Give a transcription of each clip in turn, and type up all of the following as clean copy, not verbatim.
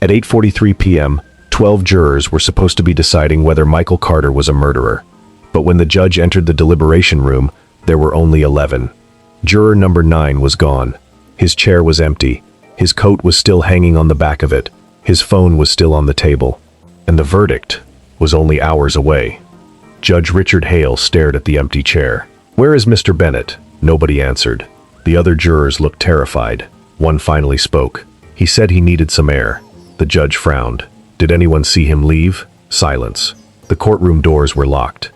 At 8:43 p.m., 12 jurors were supposed to be deciding whether Michael Carter was a murderer. But when the judge entered the deliberation room, there were only 11. Juror number 9 was gone. His chair was empty. His coat was still hanging on the back of it. His phone was still on the table. And the verdict was only hours away. Judge Richard Hale stared at the empty chair. "Where is Mr. Bennett?" Nobody answered. The other jurors looked terrified. One finally spoke. He said he needed some air. The judge frowned. Did anyone see him leave? Silence. The courtroom doors were locked.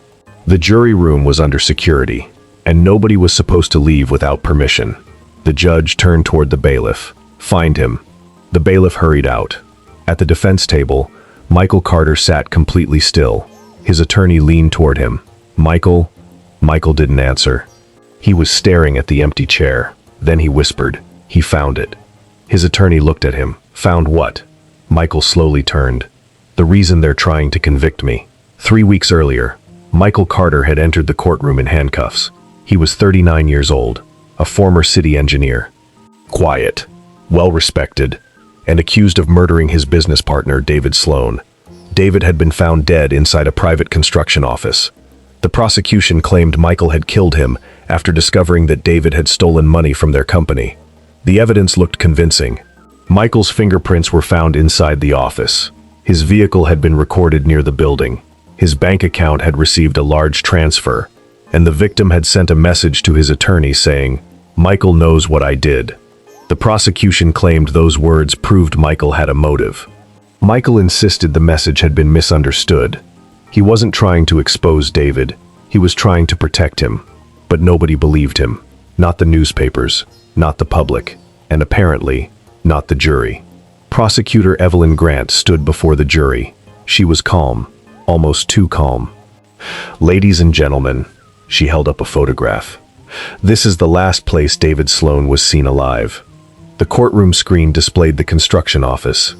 The jury room was under security, and nobody was supposed to leave without permission. The judge turned toward the bailiff. "Find him." The bailiff hurried out. At the defense table, Michael Carter sat completely still. His attorney leaned toward him. "Michael?" Michael didn't answer. He was staring at the empty chair. Then he whispered, "He found it." His attorney looked at him. "Found what?" Michael slowly turned. "The reason they're trying to convict me." 3 weeks earlier, Michael Carter had entered the courtroom in handcuffs. He was 39 years old, a former city engineer. Quiet, well-respected, and accused of murdering his business partner, David Sloan. David had been found dead inside a private construction office. The prosecution claimed Michael had killed him after discovering that David had stolen money from their company. The evidence looked convincing. Michael's fingerprints were found inside the office. His vehicle had been recorded near the building. His bank account had received a large transfer, and the victim had sent a message to his attorney saying, "Michael knows what I did." The prosecution claimed those words proved Michael had a motive. Michael insisted the message had been misunderstood. He wasn't trying to expose David, he was trying to protect him. But nobody believed him. Not the newspapers, not the public, and apparently, not the jury. Prosecutor Evelyn Grant stood before the jury. She was calm, almost too calm. "Ladies and gentlemen," she held up a photograph. "This is the last place David Sloan was seen alive." The courtroom screen displayed the construction office.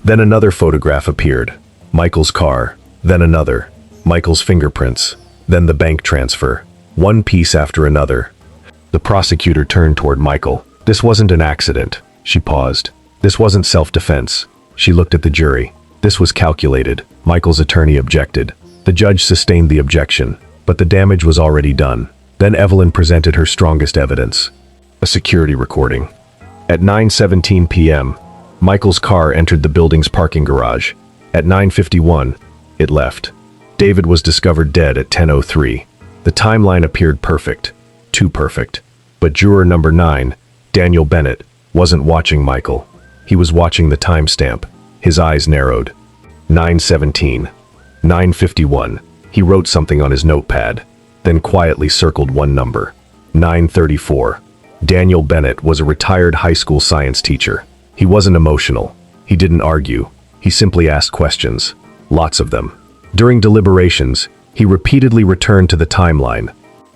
Then another photograph appeared. Michael's car. Then another. Michael's fingerprints. Then the bank transfer. One piece after another. The prosecutor turned toward Michael. "This wasn't an accident." She paused. "This wasn't self-defense." She looked at the jury. "This was calculated." Michael's attorney objected. The judge sustained the objection, but the damage was already done. Then Evelyn presented her strongest evidence. A security recording. At 9:17 p.m., Michael's car entered the building's parking garage. At 9:51, it left. David was discovered dead at 10:03. The timeline appeared perfect. Too perfect. But juror number 9, Daniel Bennett, wasn't watching Michael. He was watching the timestamp. His eyes narrowed. 9:17. 9:51. He wrote something on his notepad, then quietly circled one number. 9:34. Daniel Bennett was a retired high school science teacher. He wasn't emotional. He didn't argue. He simply asked questions. Lots of them. During deliberations, he repeatedly returned to the timeline.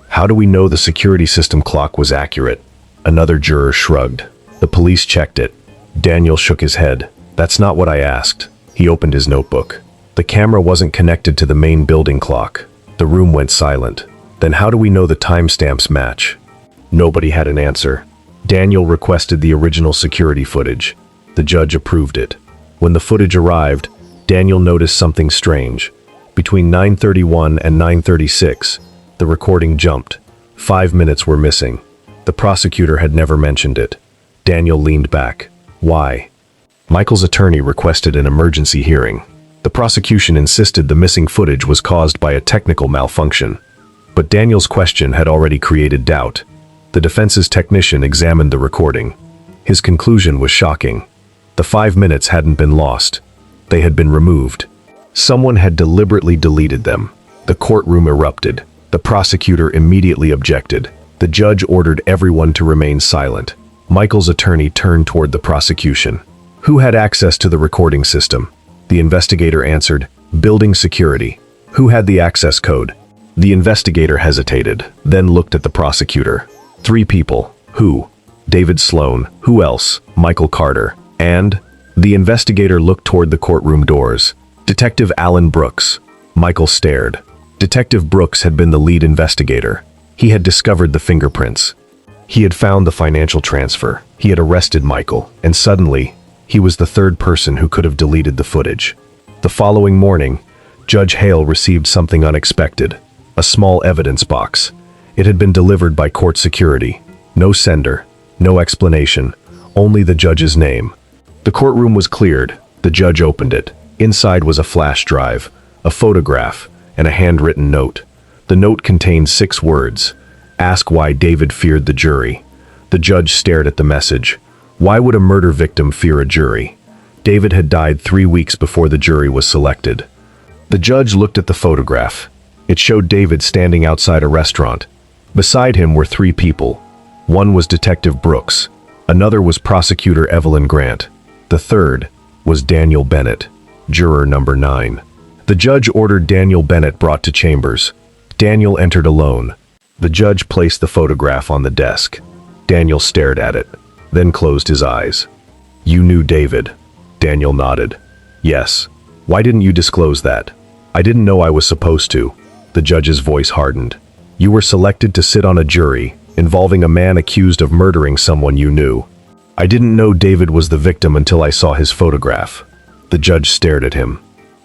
"How do we know the security system clock was accurate?" Another juror shrugged. "The police checked it." Daniel shook his head. "That's not what I asked." He opened his notebook. "The camera wasn't connected to the main building clock." The room went silent. "Then how do we know the timestamps match?" Nobody had an answer. Daniel requested the original security footage. The judge approved it. When the footage arrived, Daniel noticed something strange. Between 9:31 and 9:36, the recording jumped. 5 minutes were missing. The prosecutor had never mentioned it. Daniel leaned back. Why? Michael's attorney requested an emergency hearing. The prosecution insisted the missing footage was caused by a technical malfunction. But Daniel's question had already created doubt. The defense's technician examined the recording. His conclusion was shocking. The 5 minutes hadn't been lost. They had been removed. Someone had deliberately deleted them. The courtroom erupted. The prosecutor immediately objected. The judge ordered everyone to remain silent. Michael's attorney turned toward the prosecution. Who had access to the recording system? The investigator answered, "Building security." Who had the access code? The investigator hesitated, then looked at the prosecutor. 3 people. Who? David Sloan. Who else? Michael Carter. And? The investigator looked toward the courtroom doors. Detective Alan Brooks. Michael stared. Detective Brooks had been the lead investigator. He had discovered the fingerprints. He had found the financial transfer. He had arrested Michael, and suddenly, He was the third person who could have deleted the footage. The following morning, Judge Hale received something unexpected, a small evidence box. It had been delivered by court security. No sender, no explanation, only the judge's name. The courtroom was cleared. The judge opened it. Inside was a flash drive, a photograph, and a handwritten note. The note contained 6 words. Ask why David feared the jury. The judge stared at the message. Why would a murder victim fear a jury? David had died 3 weeks before the jury was selected. The judge looked at the photograph. It showed David standing outside a restaurant. Beside him were 3 people. One was Detective Brooks. Another was Prosecutor Evelyn Grant. The third was Daniel Bennett, juror number 9. The judge ordered Daniel Bennett brought to chambers. Daniel entered alone. The judge placed the photograph on the desk. Daniel stared at it, then closed his eyes. You knew David? Daniel nodded. Yes. Why didn't you disclose that? I didn't know I was supposed to. The judge's voice hardened. You were selected to sit on a jury involving a man accused of murdering someone you knew. I didn't know David was the victim until I saw his photograph. The judge stared at him.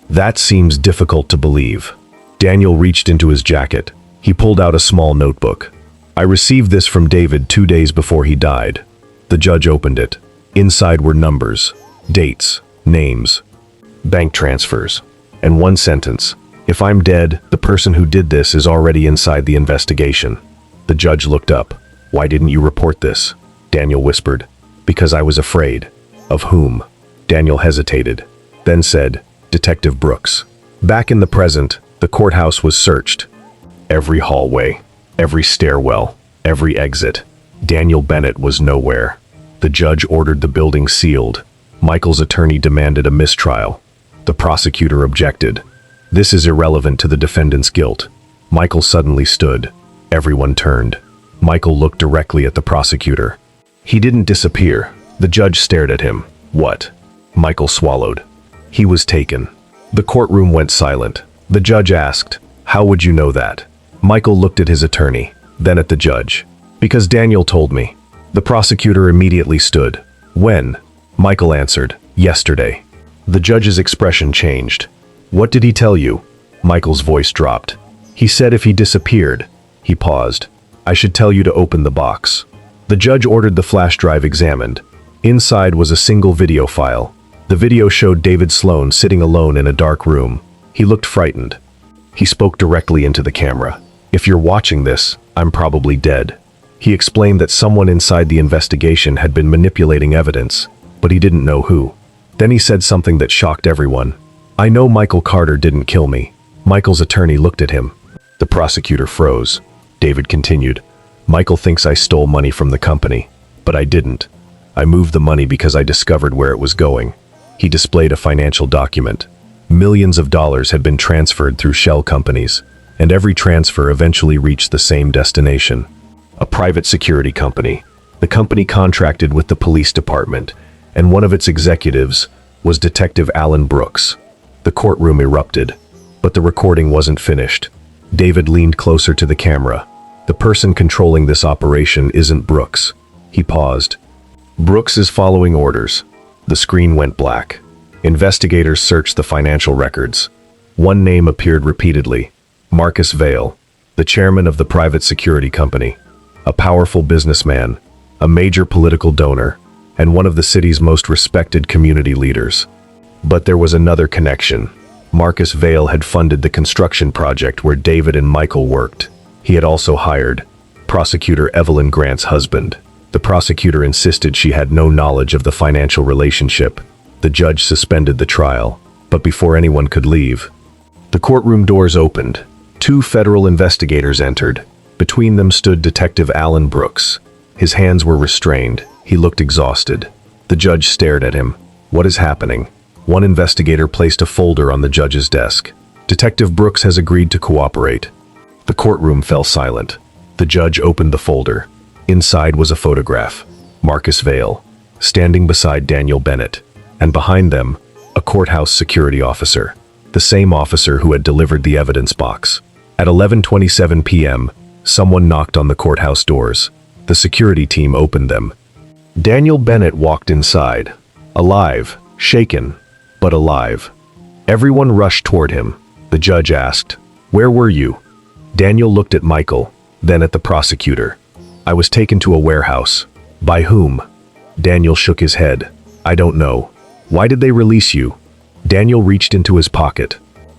That seems difficult to believe. Daniel reached into his jacket. He pulled out a small notebook. I received this from David 2 days before he died. The judge opened it. Inside were numbers, dates, names, bank transfers, and one sentence. If I'm dead, the person who did this is already inside the investigation. The judge looked up. Why didn't you report this? Daniel whispered. Because I was afraid. Of whom? Daniel hesitated, then said, Detective Brooks. Back in the present, the courthouse was searched. Every hallway, every stairwell, every exit. Daniel Bennett was nowhere. The judge ordered the building sealed. Michael's attorney demanded a mistrial. The prosecutor objected. This is irrelevant to the defendant's guilt. Michael suddenly stood. Everyone turned. Michael looked directly at the prosecutor. He didn't disappear. The judge stared at him. What? Michael swallowed. He was taken. The courtroom went silent. The judge asked, How would you know that? Michael looked at his attorney, then at the judge. Because Daniel told me. The prosecutor immediately stood. When? Michael answered, Yesterday. The judge's expression changed. What did he tell you? Michael's voice dropped. He said if he disappeared. He paused. I should tell you to open the box. The judge ordered the flash drive examined. Inside was a single video file. The video showed David Sloan sitting alone in a dark room. He looked frightened. He spoke directly into the camera. If you're watching this, I'm probably dead. He explained that someone inside the investigation had been manipulating evidence, but he didn't know who. Then he said something that shocked everyone. I know Michael Carter didn't kill me. Michael's attorney looked at him. The prosecutor froze. David continued. Michael thinks I stole money from the company, but I didn't. I moved the money because I discovered where it was going. He displayed a financial document. Millions of dollars had been transferred through shell companies, and every transfer eventually reached the same destination. A private security company. The company contracted with the police department, and one of its executives was Detective Alan Brooks. The courtroom erupted, but the recording wasn't finished. David leaned closer to the camera. The person controlling this operation isn't Brooks. He paused. Brooks is following orders. The screen went black. Investigators searched the financial records. One name appeared repeatedly. Marcus Vale, the chairman of the private security company. A powerful businessman, a major political donor, and one of the city's most respected community leaders. But there was another connection. Marcus Vale had funded the construction project where David and Michael worked. He had also hired Prosecutor Evelyn Grant's husband. The prosecutor insisted she had no knowledge of the financial relationship. The judge suspended the trial, but before anyone could leave, the courtroom doors opened. 2 federal investigators entered. Between them stood Detective Alan Brooks. His hands were restrained. He looked exhausted. The judge stared at him. What is happening? One investigator placed a folder on the judge's desk. Detective Brooks has agreed to cooperate. The courtroom fell silent. The judge opened the folder. Inside was a photograph. Marcus Vale, standing beside Daniel Bennett, and behind them, a courthouse security officer, the same officer who had delivered the evidence box. At 11:27 p.m., someone knocked on the courthouse doors. The security team opened them. Daniel Bennett walked inside. Alive, shaken, but alive. Everyone rushed toward him. The judge asked, "Where were you?" Daniel looked at Michael, then at the prosecutor. "I was taken to a warehouse." "By whom?" Daniel shook his head. "I don't know." "Why did they release you?" Daniel reached into his pocket.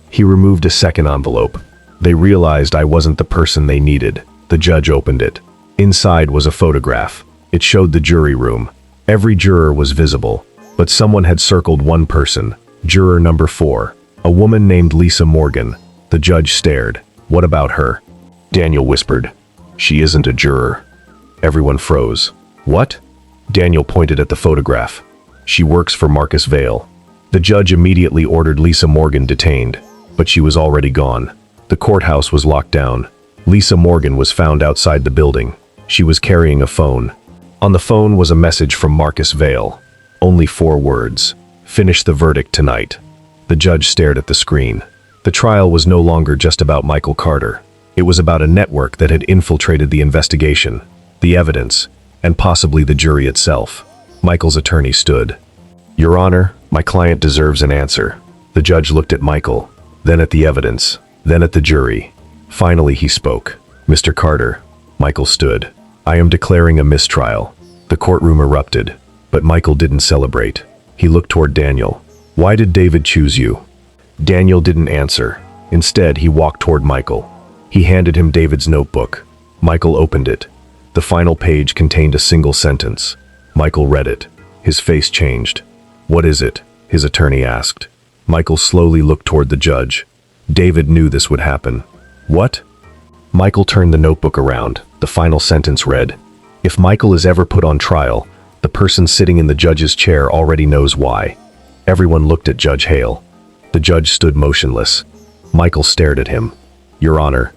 He removed a second envelope. "They realized I wasn't the person they needed." The judge opened it. Inside was a photograph. It showed the jury room. Every juror was visible, but someone had circled one person, juror number 4, a woman named Lisa Morgan. The judge stared. "What about her?" Daniel whispered, "She isn't a juror." Everyone froze. "What?" Daniel pointed at the photograph. "She works for Marcus Vale." The judge immediately ordered Lisa Morgan detained, but she was already gone. The courthouse was locked down. Lisa Morgan was found outside the building. She was carrying a phone. On the phone was a message from Marcus Vale. Only 4 words. "Finish the verdict tonight." The judge stared at the screen. The trial was no longer just about Michael Carter. It was about a network that had infiltrated the investigation, the evidence, and possibly the jury itself. Michael's attorney stood. "Your Honor, my client deserves an answer." The judge looked at Michael, then at the evidence, then at the jury. Finally he spoke. "Mr. Carter." Michael stood. "I am declaring a mistrial." The courtroom erupted, but Michael didn't celebrate. He looked toward Daniel. "Why did David choose you?" Daniel didn't answer. Instead, he walked toward Michael. He handed him David's notebook. Michael opened it. The final page contained a single sentence. Michael read it. His face changed. "What is it?" his attorney asked. Michael slowly looked toward the judge. David knew this would happen. "What?" Michael turned the notebook around. The final sentence read, "If Michael is ever put on trial, the person sitting in the judge's chair already knows why." Everyone looked at Judge Hale. The judge stood motionless. Michael stared at him. "Your Honor."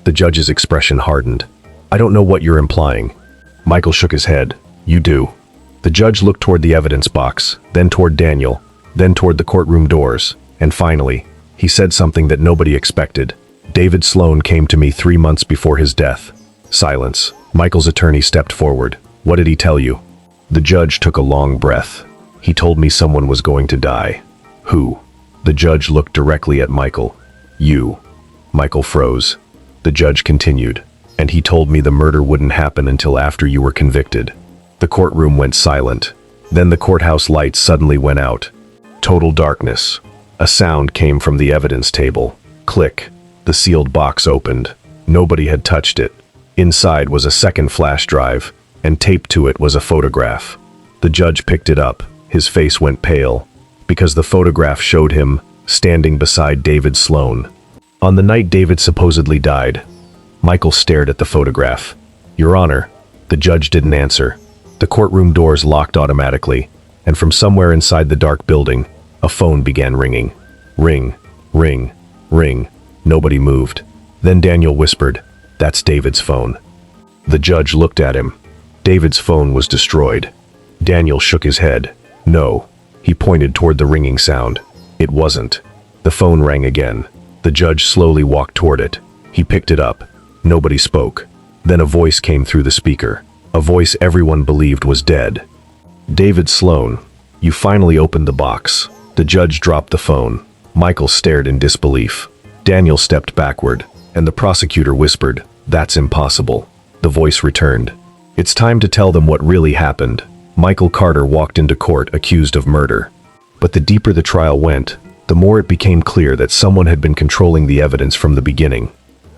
The judge's expression hardened. "I don't know what you're implying." Michael shook his head. "You do." The judge looked toward the evidence box, then toward Daniel, then toward the courtroom doors, and finally, he said something that nobody expected. "David Sloan came to me 3 months before his death." Silence. Michael's attorney stepped forward. "What did he tell you?" The judge took a long breath. "He told me someone was going to die." "Who?" The judge looked directly at Michael. "You." Michael froze. The judge continued. "And he told me the murder wouldn't happen until after you were convicted." The courtroom went silent. Then the courthouse lights suddenly went out. Total darkness. A sound came from the evidence table. Click. The sealed box opened. Nobody had touched it. Inside was a second flash drive, and taped to it was a photograph. The judge picked it up. His face went pale, because the photograph showed him standing beside David Sloan. On the night David supposedly died, Michael stared at the photograph. "Your Honor." The judge didn't answer. The courtroom doors locked automatically, and from somewhere inside the dark building, a phone began ringing. Ring, ring, ring. Nobody moved. Then Daniel whispered, "That's David's phone." The judge looked at him. David's phone was destroyed. Daniel shook his head. "No." He pointed toward the ringing sound. "It wasn't." The phone rang again. The judge slowly walked toward it. He picked it up. Nobody spoke. Then a voice came through the speaker. A voice everyone believed was dead. "David Sloan, you finally opened the box." The judge dropped the phone. Michael stared in disbelief. Daniel stepped backward, and the prosecutor whispered, "That's impossible." The voice returned. "It's time to tell them what really happened." Michael Carter walked into court accused of murder. But the deeper the trial went, the more it became clear that someone had been controlling the evidence from the beginning.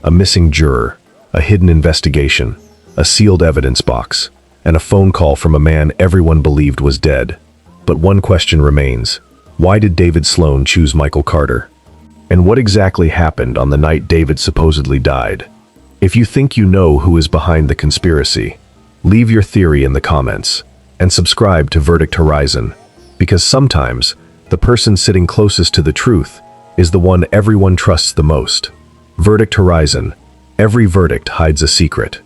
A missing juror, a hidden investigation, a sealed evidence box, and a phone call from a man everyone believed was dead. But one question remains. Why did David Sloan choose Michael Carter? And what exactly happened on the night David supposedly died? If you think you know who is behind the conspiracy, leave your theory in the comments, and subscribe to Verdict Horizon, because sometimes the person sitting closest to the truth is the one everyone trusts the most. Verdict Horizon. Every verdict hides a secret.